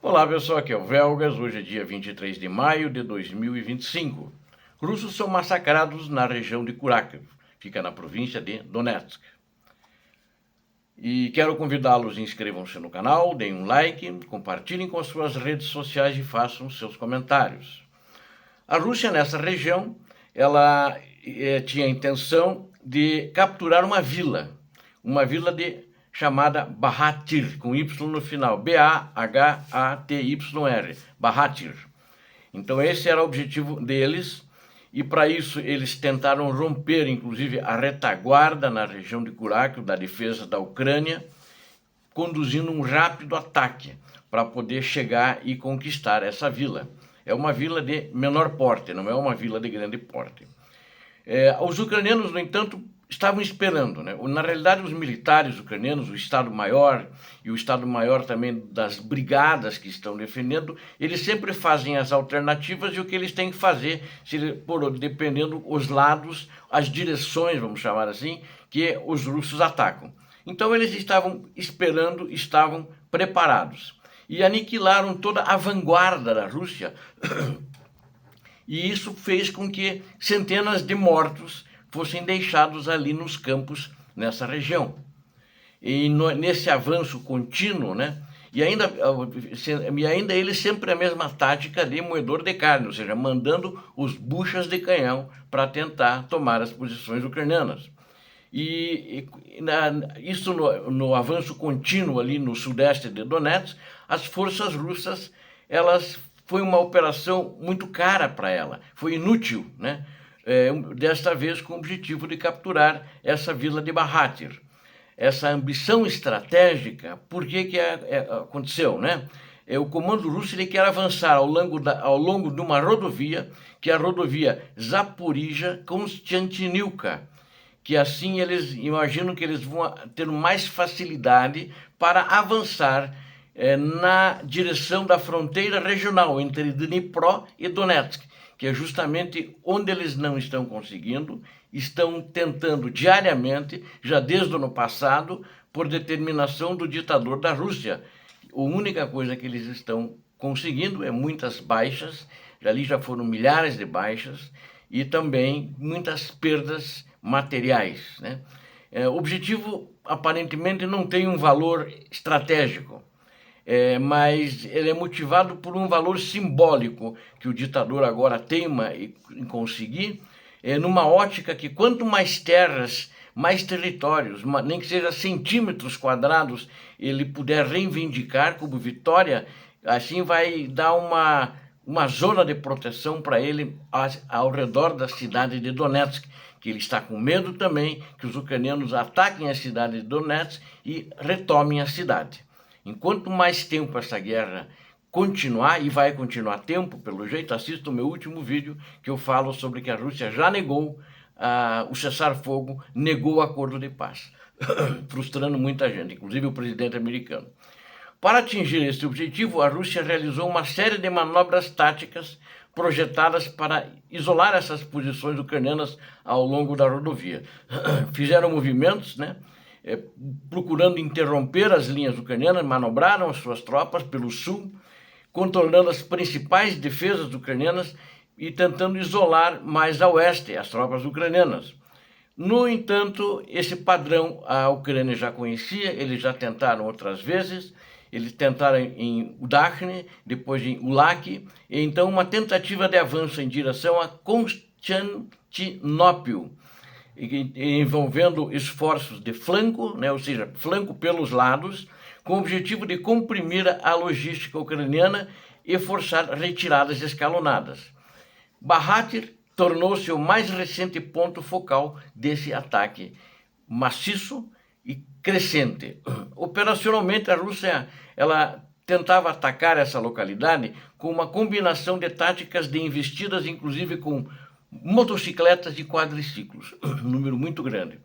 Olá pessoal, aqui é o Velgas, hoje é dia 23 de maio de 2025. Russos são massacrados na região de Kharkiv, fica na província de Donetsk. E quero convidá-los a inscrevam-se no canal, deem um like, compartilhem com as suas redes sociais e façam seus comentários. A Rússia nessa região, ela tinha a intenção de capturar uma vila chamada Bahatyr, com Y no final, B-A-H-A-T-Y-R, Bahatyr. Então esse era o objetivo deles, e para isso eles tentaram romper, inclusive, a retaguarda na região de Kharkiv, da defesa da Ucrânia, conduzindo um rápido ataque para poder chegar e conquistar essa vila. É uma vila de menor porte, não é uma vila de grande porte. Os ucranianos, no entanto, estavam esperando, né? Na realidade, os militares ucranianos, o Estado-Maior e o Estado-Maior também das brigadas que estão defendendo, eles sempre fazem as alternativas e o que eles têm que fazer, dependendo os lados, as direções, vamos chamar assim, que os russos atacam. Então eles estavam esperando, estavam preparados e aniquilaram toda a vanguarda da Rússia e isso fez com que centenas de mortos fossem deixados ali nos campos, nessa região. E nesse avanço contínuo, né? E ainda eles sempre a mesma tática de moedor de carne, ou seja, mandando os buchas de canhão para tentar tomar as posições ucranianas. Isso no avanço contínuo ali no sudeste de Donetsk, as forças russas, foi uma operação muito cara para ela, foi inútil, né? Desta vez com o objetivo de capturar essa vila de Bahatyr. Essa ambição estratégica, por que aconteceu, né? O comando russo ele quer avançar ao longo de uma rodovia, que é a rodovia Zaporizhzhia-Konstantinivka, que assim eles imaginam que eles vão ter mais facilidade para avançar na direção da fronteira regional entre Dnipro e Donetsk, que é justamente onde eles não estão conseguindo, estão tentando diariamente, já desde o ano passado, por determinação do ditador da Rússia. A única coisa que eles estão conseguindo é muitas baixas, ali já foram milhares de baixas, e também muitas perdas materiais, né? O objetivo, aparentemente, não tem um valor estratégico, mas ele é motivado por um valor simbólico que o ditador agora teima em conseguir, numa ótica que quanto mais terras, mais territórios, nem que seja centímetros quadrados, ele puder reivindicar como vitória, assim vai dar uma zona de proteção para ele ao redor da cidade de Donetsk, que ele está com medo também que os ucranianos ataquem a cidade de Donetsk e retomem a cidade. Enquanto mais tempo essa guerra continuar, e vai continuar tempo, pelo jeito, assista o meu último vídeo, que eu falo sobre que a Rússia já negou o cessar-fogo, negou o acordo de paz, frustrando muita gente, inclusive o presidente americano. Para atingir esse objetivo, a Rússia realizou uma série de manobras táticas projetadas para isolar essas posições ucranianas ao longo da rodovia. Fizeram movimentos, né? Procurando interromper as linhas ucranianas, manobraram as suas tropas pelo sul, controlando as principais defesas ucranianas e tentando isolar mais a oeste as tropas ucranianas. No entanto, esse padrão a Ucrânia já conhecia, eles já tentaram outras vezes, eles tentaram em Udachne, depois em Ulak, e então uma tentativa de avanço em direção a Konstantinopel, envolvendo esforços de flanco, né, ou seja, flanco pelos lados, com o objetivo de comprimir a logística ucraniana e forçar retiradas escalonadas. Bahatyr tornou-se o mais recente ponto focal desse ataque maciço e crescente. Operacionalmente, a Rússia tentava atacar essa localidade com uma combinação de táticas de investidas, inclusive com motocicletas e quadriciclos, um número muito grande.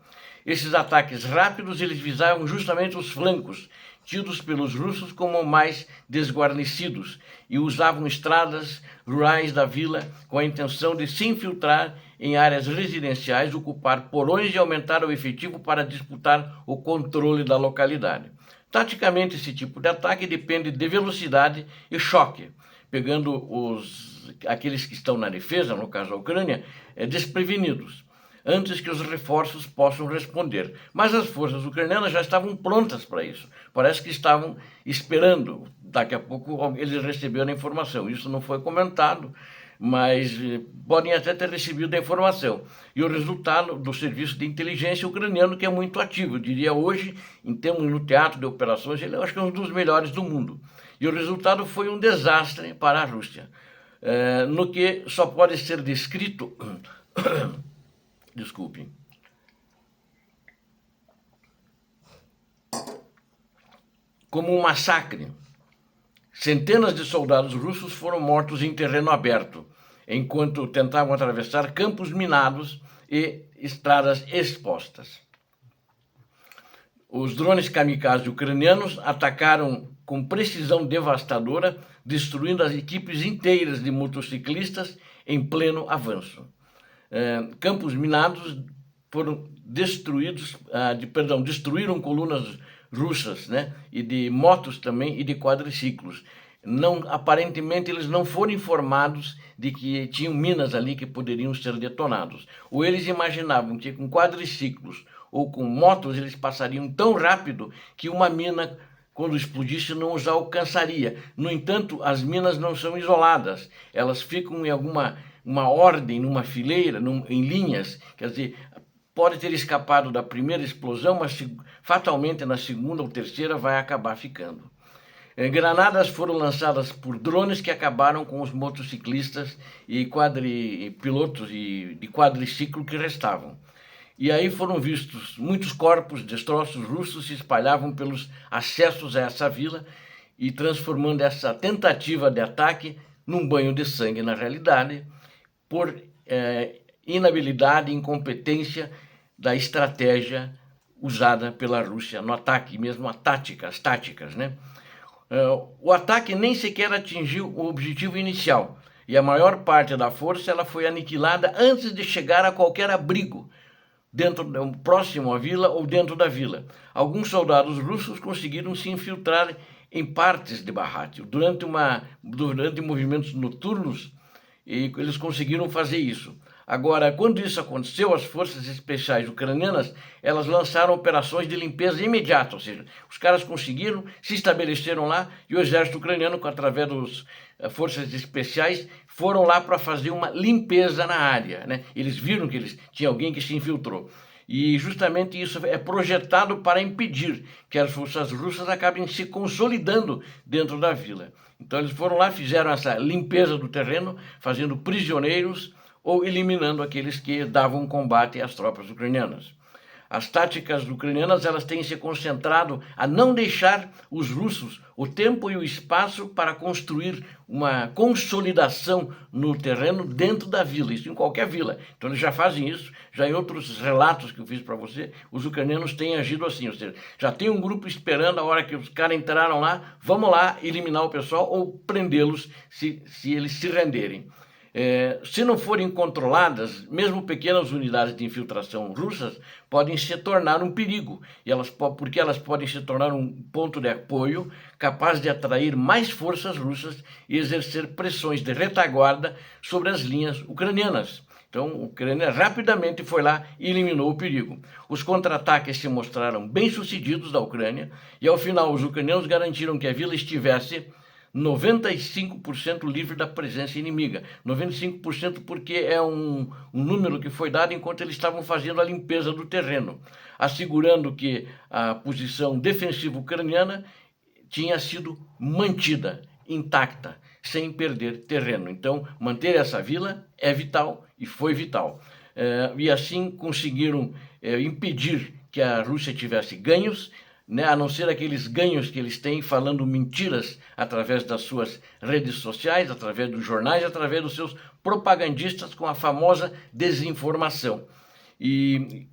Esses ataques rápidos, eles visavam justamente os flancos, tidos pelos russos como mais desguarnecidos, e usavam estradas rurais da vila com a intenção de se infiltrar em áreas residenciais, ocupar porões e aumentar o efetivo para disputar o controle da localidade. Taticamente, esse tipo de ataque depende de velocidade e choque, pegando aqueles que estão na defesa, no caso a Ucrânia, desprevenidos, antes que os reforços possam responder. Mas as forças ucranianas já estavam prontas para isso. Parece que estavam esperando. Daqui a pouco eles receberam a informação. Isso não foi comentado, mas podem até ter recebido a informação. E o resultado do serviço de inteligência ucraniano, que é muito ativo. Eu diria hoje, em termos no teatro de operações, ele eu acho que é um dos melhores do mundo. E o resultado foi um desastre para a Rússia, no que só pode ser descrito desculpem, como um massacre. Centenas de soldados russos foram mortos em terreno aberto, enquanto tentavam atravessar campos minados e estradas expostas. Os drones kamikaze ucranianos atacaram com precisão devastadora, destruindo as equipes inteiras de motociclistas em pleno avanço. Campos minados foram destruídos, destruíram colunas russas, né? E de motos também e de quadriciclos. Aparentemente eles não foram informados de que tinham minas ali que poderiam ser detonados. Ou eles imaginavam que com quadriciclos ou com motos eles passariam tão rápido que uma mina, quando explodisse, não os alcançaria. No entanto, as minas não são isoladas, elas ficam em uma ordem, numa fileira, em linhas, quer dizer, pode ter escapado da primeira explosão, mas fatalmente na segunda ou terceira vai acabar ficando. Granadas foram lançadas por drones que acabaram com os motociclistas e pilotos de quadriciclo que restavam. E aí foram vistos muitos corpos, destroços russos se espalhavam pelos acessos a essa vila e transformando essa tentativa de ataque num banho de sangue na realidade, por inabilidade e incompetência da estratégia usada pela Rússia no ataque, mesmo as táticas, né? O ataque nem sequer atingiu o objetivo inicial e a maior parte da força ela foi aniquilada antes de chegar a qualquer abrigo próximo à vila ou dentro da vila. Alguns soldados russos conseguiram se infiltrar em partes de Bakhmut durante movimentos noturnos, e eles conseguiram fazer isso. Agora, quando isso aconteceu, as forças especiais ucranianas, elas lançaram operações de limpeza imediata, ou seja, os caras conseguiram, se estabeleceram lá, e o exército ucraniano, através das forças especiais, foram lá para fazer uma limpeza na área, né? Eles viram que tinha alguém que se infiltrou. E justamente isso é projetado para impedir que as forças russas acabem se consolidando dentro da vila. Então eles foram lá, fizeram essa limpeza do terreno, fazendo prisioneiros ou eliminando aqueles que davam combate às tropas ucranianas. As táticas ucranianas elas têm se concentrado a não deixar os russos o tempo e o espaço para construir uma consolidação no terreno dentro da vila, isso em qualquer vila. Então eles já fazem isso, já em outros relatos que eu fiz para você, os ucranianos têm agido assim, ou seja, já tem um grupo esperando a hora que os caras entraram lá, vamos lá eliminar o pessoal ou prendê-los se eles se renderem. Se não forem controladas, mesmo pequenas unidades de infiltração russas podem se tornar um perigo, porque elas podem se tornar um ponto de apoio capaz de atrair mais forças russas e exercer pressões de retaguarda sobre as linhas ucranianas. Então, a Ucrânia rapidamente foi lá e eliminou o perigo. Os contra-ataques se mostraram bem-sucedidos da Ucrânia e, ao final, os ucranianos garantiram que a vila estivesse 95% livre da presença inimiga. 95% porque é um número que foi dado enquanto eles estavam fazendo a limpeza do terreno, assegurando que a posição defensiva ucraniana tinha sido mantida, intacta, sem perder terreno. Então, manter essa vila é vital e foi vital. E assim conseguiram impedir que a Rússia tivesse ganhos, né, a não ser aqueles ganhos que eles têm falando mentiras através das suas redes sociais, através dos jornais, através dos seus propagandistas com a famosa desinformação. E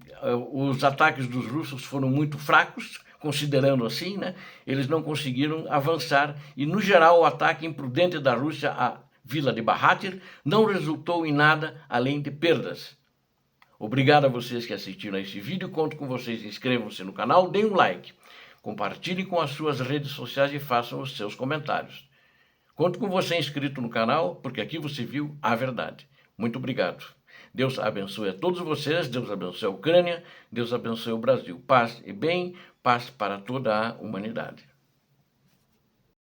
os ataques dos russos foram muito fracos, considerando assim, né? Eles não conseguiram avançar e, no geral, o ataque imprudente da Rússia à vila de Bakhmut não resultou em nada além de perdas. Obrigado a vocês que assistiram a esse vídeo, conto com vocês, inscrevam-se no canal, deem um like. compartilhe com as suas redes sociais e façam os seus comentários. Conto com você inscrito no canal, porque aqui você viu a verdade. Muito obrigado. Deus abençoe a todos vocês, Deus abençoe a Ucrânia, Deus abençoe o Brasil. Paz e bem, paz para toda a humanidade.